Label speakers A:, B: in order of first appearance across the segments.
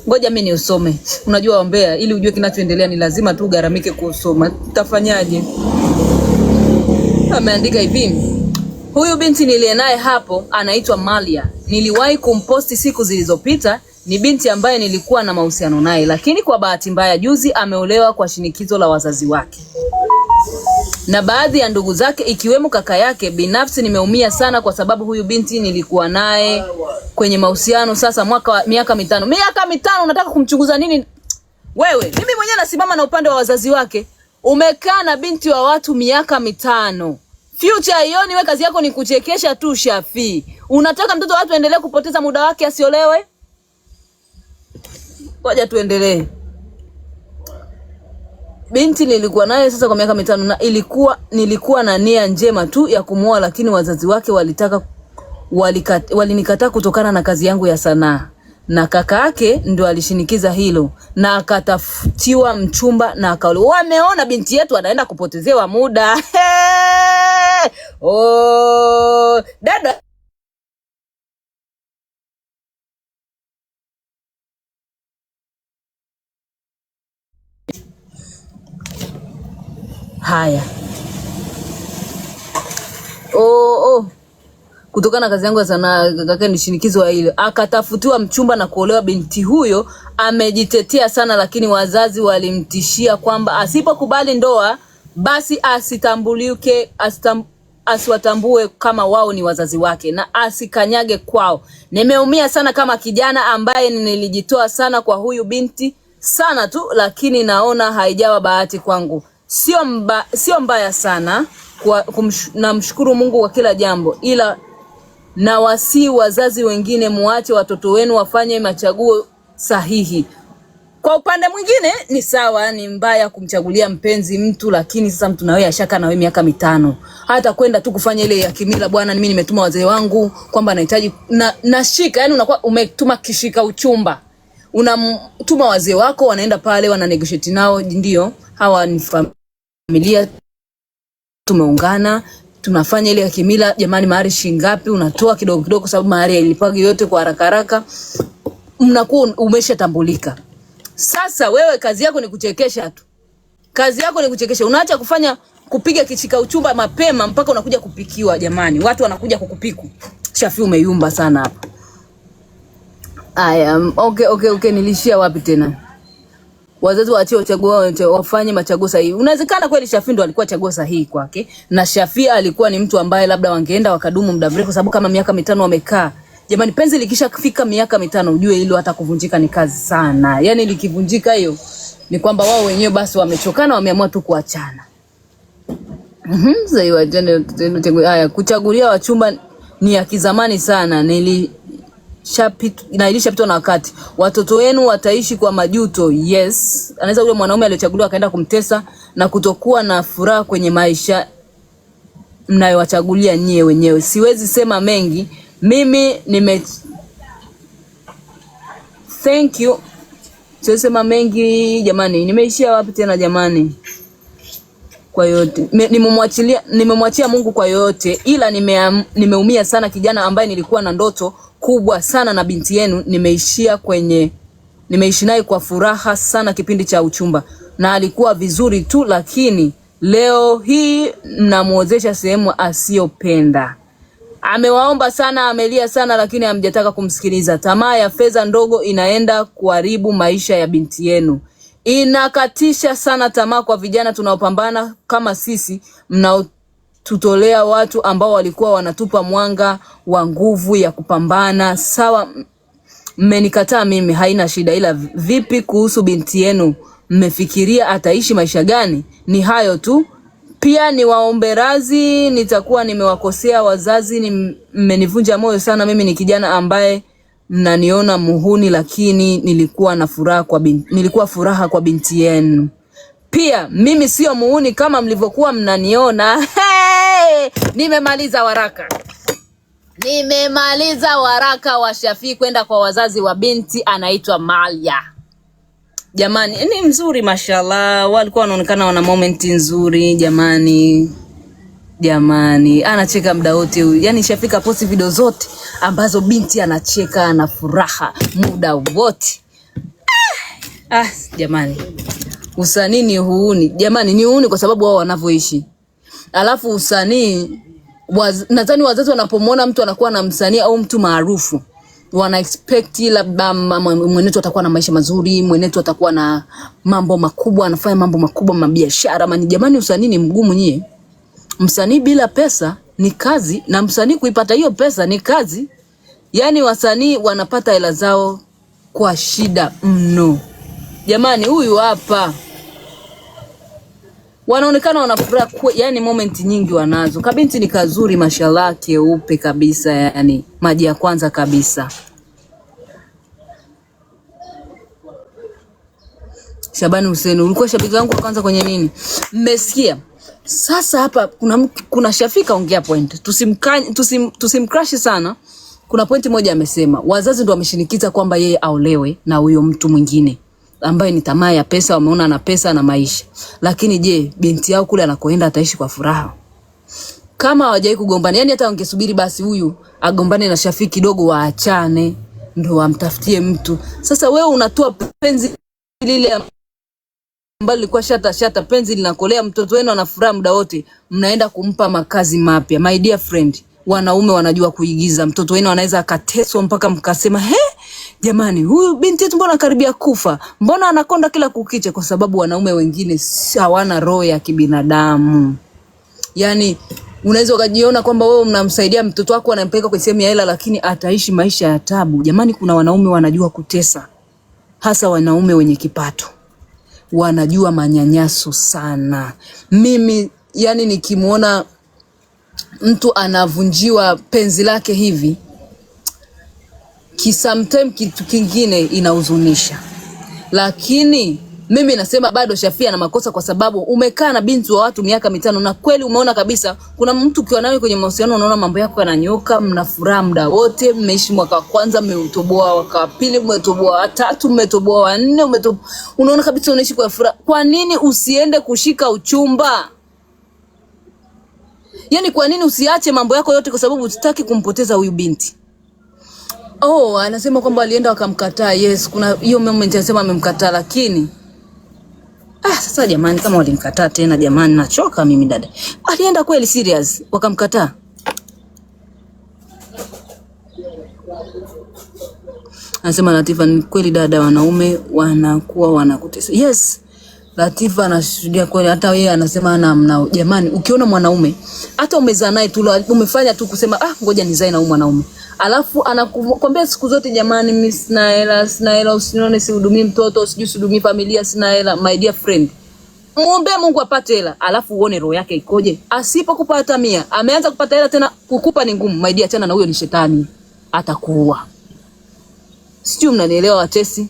A: ngoja mimi niusome. Unajua Ombea, ili ujue kinachoendelea ni lazima tu garamike kusoma. Tutafanyaje? Ameandika hivi: huyu binti niliye naye hapo anaitwa Malia. Niliwahi kumposti siku zilizopita. Ni binti ambaye nilikuwa na mahusiano naye, lakini kwa bahati mbaya juzi ameolewa kwa shinikizo la wazazi wake na baadhi ya ndugu zake ikiwemo kaka yake. Binafsi nimeumia sana kwa sababu huyu binti nilikuwa naye kwenye mahusiano sasa miaka mitano. Miaka mitano unataka kumchunguza nini? Wewe, mimi mwenyewe nasimama na upande wa wazazi wake. Umekaa na binti wa watu miaka mitano. Future ioni, wewe kazi yako ni kuchekesha tu Shafi. Unataka mtoto wa watu aendelee kupoteza muda wake asiolewe? Ngoja tuendelee. Binti nilikuwa naye sasa kwa miaka mitano na nilikuwa na nia njema tu ya kumuoa, lakini wazazi wake walinikataa kutokana na kazi yangu ya sanaa. Na kaka yake ndio alishinikiza hilo na akatafutiwa mchumba na akaolewa. Wameona binti yetu anaenda kupotezewa muda. Oh, dada. Haya. Kutokana na kazi yangu ya sanaa kaka ni shinikizo hilo. Akatafutiwa mchumba na kuolewa. Binti huyo amejitetea sana, lakini wazazi walimtishia kwamba asipokubali ndoa basi asiwatambue kama wao ni wazazi wake na asikanyage kwao. Nimeumia sana kama kijana ambaye nilijitoa sana kwa huyu binti sana tu, lakini naona haijawa bahati kwangu. Sio mbaya sana namshukuru Mungu kwa kila jambo, ila na wasi wazazi wengine muache watoto wenu wafanye machaguo sahihi. Kwa upande mwingine ni sawa, ni mbaya kumchagulia mpenzi mtu, lakini sasa mtu nawe ashaka na wewe miaka mitano. Hata kwenda tu kufanya ile ya kimila, bwana mimi nimetuma wazee wangu kwamba nahitaji nashika, yani unakuwa umetuma kishika uchumba. Unamtuma wazee wako wanaenda pale wana negotiate nao, ndio hawa ni familia tumeungana tunafanya ile ya kimila. Jamani, mahari shingapi? Unatoa kidogo kidogo kwa sababu mahari ilipagi yote kwa haraka haraka. Mnakuwa umeshatambulika. Sasa wewe kazi yako ni kuchekesha tu. Kazi yako ni kuchekesha. Unaacha kupiga kichika uchumba mapema mpaka unakuja kupikiwa. Jamani, watu wanakuja kukupiku. Shafi umeyumba sana hapa. Aya, okay, nilishia wapi tena? Wazazi waachie uchaguzi, wafanye machaguo sahihi. Unawezekana kweli Shafi ndo alikuwa chaguo sahihi kwake, na Shafi alikuwa ni mtu ambaye labda wangeenda wakadumu muda mrefu, kwa sababu kama miaka mitano wamekaa. Jamani, penzi likishafika miaka mitano ujue hilo hata kuvunjika ni kazi sana. Yaani likivunjika hiyo ni kwamba wao wenyewe basi wamechokana, wameamua tu kuachana. Haya, kuchagulia wachumba ni ya kizamani sana. Ilishapitwa na wakati. Watoto wenu wataishi kwa majuto. Yes. Anaweza yule mwanaume aliyochaguliwa akaenda kumtesa na kutokuwa na furaha kwenye maisha mnayowachagulia nyie wenyewe. Siwezi sema mengi. Mimi thank you. Siwezi sema mengi jamani. Nimeishia wapi tena jamani? Kwa yote nimemwachia Mungu kwa yote, ila nimeumia sana kijana ambaye nilikuwa na ndoto kubwa sana na binti yenu. Nimeishi naye kwa furaha sana kipindi cha uchumba na alikuwa vizuri tu, lakini leo hii mnamuozesha sehemu asiyopenda. Amewaomba sana, amelia sana, lakini hamjataka kumsikiliza. Tamaa ya fedha ndogo inaenda kuharibu maisha ya binti yenu. Inakatisha sana tamaa kwa vijana tunaopambana kama sisi, mnaotutolea watu ambao walikuwa wanatupa mwanga wa nguvu ya kupambana. Sawa, mmenikataa mimi, haina shida, ila vipi kuhusu binti yenu? Mmefikiria ataishi maisha gani? Ni hayo tu. Pia niwaombe radhi, nitakuwa nimewakosea wazazi, mmenivunja moyo sana. Mimi ni kijana ambaye mnaniona muhuni, lakini nilikuwa furaha kwa binti yenu. Pia mimi sio muhuni kama mlivyokuwa mnaniona. Hey! Nimemaliza waraka wa Shafi kwenda kwa wazazi wa binti anaitwa Malia. Jamani, ni mzuri mashallah. Walikuwa wanaonekana wana moment nzuri jamani. Anacheka muda wote. Yaani Shafi posti video zote ambazo binti anacheka na furaha muda wote. Jamani. Usanii ni uhuni. Jamani ni uhuni kwa sababu wao wanavyoishi. Alafu usanii nadhani wazazi wanapomwona mtu anakuwa na msanii au mtu maarufu, wana expect labda mwenetu atakuwa na maisha mazuri, mwenetu atakuwa na mambo makubwa, anafanya mambo makubwa, mabiashara. Jamani usanii ni mgumu nyie. Msanii bila pesa ni kazi, na msanii kuipata hiyo pesa ni kazi. Yaani wasanii wanapata hela zao kwa shida mno. Jamani huyu hapa wanaonekana wanafuraha, yani moment nyingi wanazo. Kabinti ni kazuri mashallah, keupe kabisa, yani maji ya kwanza kabisa. Shabani Hussein, ulikuwa shabiki wangu wa kwanza kwenye nini? Mmesikia? Sasa hapa kuna Shafika ongea point. Tusimcrash sana. Kuna pointi moja amesema, wazazi ndio wameshinikiza kwamba yeye aolewe na huyo mtu mwingine ambaye ni tamaa ya pesa, wameona na pesa na maisha. Lakini je, binti yao kule anakoenda ataishi kwa furaha? Kama hawajai kugombana, yani hata wangesubiri basi huyu agombane na Shafiki kidogo waachane ndio amtafutie mtu. Sasa wewe unatoa penzi lile ambalo lilikuwa shata penzi linakolea, mtoto wenu anafuraha muda wote, mnaenda kumpa makazi mapya. My dear friend, wanaume wanajua kuigiza. Mtoto wenu anaweza akateswa mpaka mkasema, jamani huyu binti yetu mbona karibia kufa, mbona anakonda kila kukicha? Kwa sababu wanaume wengine hawana roho ya kibinadamu. Yani unaweza ukajiona kwamba wewe mnamsaidia mtoto wako, anampeleka kwa sehemu ya hela, lakini ataishi maisha ya taabu. Jamani kuna wanaume wanajua kutesa, hasa wanaume wenye kipato wanajua manyanyaso sana. Mimi yani nikimuona mtu anavunjiwa penzi lake hivi, sometime kitu kingine inahuzunisha. Lakini mimi nasema bado Shafia na makosa, kwa sababu umekaa na binti wa watu miaka 5 na kweli umeona kabisa kuna mtu ukiwa nawe kwenye mahusiano unaona mambo yako yananyoka, mnafuraha muda wote, mmeishi mwaka wa kwanza, mmetoboa mwaka wa pili, mmetoboa wa tatu, mmetoboa wa 4, unaona kabisa unaishi kwa furaha. Kwa nini usiende kushika uchumba? Yani kwa nini usiache mambo yako yote kwa sababu usitaki kumpoteza huyu binti? Anasema kwamba alienda wakamkataa. Yes, kuna hiyo moment anasema amemkataa, lakini sasa jamani, kama walimkataa tena jamani, nachoka mimi dada. Alienda kweli serious wakamkataa? Anasema Latifa, ni kweli dada, wanaume wanakuwa wanakutesa. Yes, Latifa anashuhudia kweli. Hata yeye anasema mnao. Jamani, ukiona mwanaume hata umezaa naye tu, umefanya tu kusema ngoja nizae na huyu mwanaume, alafu anakuambia siku zote, jamani mimi sina hela, usinione sihudumii mtoto, usihudumii familia, sina hela. My dear friend, muombe Mungu apate hela, alafu uone roho yake ikoje. Asipokupa hata 100, ameanza kupata hela tena kukupa ni ngumu. My dear, achana na huyo, ni shetani, atakuua. Sijui mnanielewa watesi?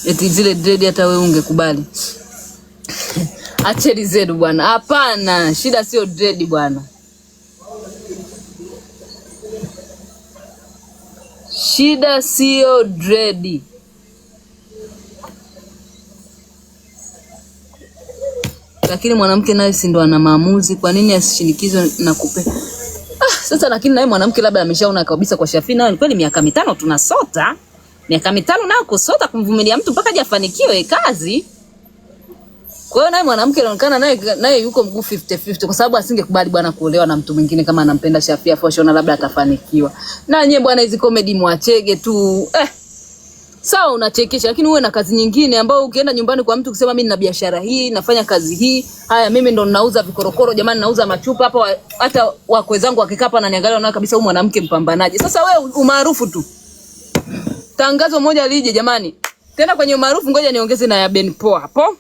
A: Eti zile dread hata wewe ungekubali? Acheni zedu bwana. Hapana, shida sio dread bwana. Shida sio dread. Lakini mwanamke naye si ndo ana maamuzi. Kwa nini asishinikizwe na kupe? Sasa lakini naye mwanamke labda ameshaona kabisa kwa Shafii naye kweli miaka 5 tunasota. Miaka 5 nao kusota kumvumilia mtu mpaka hajafanikiwe kazi. Kwa hiyo naye mwanamke anaonekana naye yuko mguu 50-50, kwa sababu asingekubali bwana kuolewa na mtu mwingine kama anampenda Shafii afu ashona labda atafanikiwa. Na nyewe bwana hizi comedy mwachege tu. Sawa unachekesha, lakini uwe na kazi nyingine ambayo ukienda nyumbani kwa mtu kusema mimi nina biashara hii, nafanya kazi hii. Haya mimi ndo ninauza vikorokoro jamani, nauza machupa hapa, hata wakwe zangu wakikaa hapa na niangalia wanaona kabisa huyu mwanamke mpambanaji. Sasa wewe umaarufu tu. Tangazo moja lije jamani. Tena kwenye umaarufu ngoja niongeze na ya Ben Poa hapo.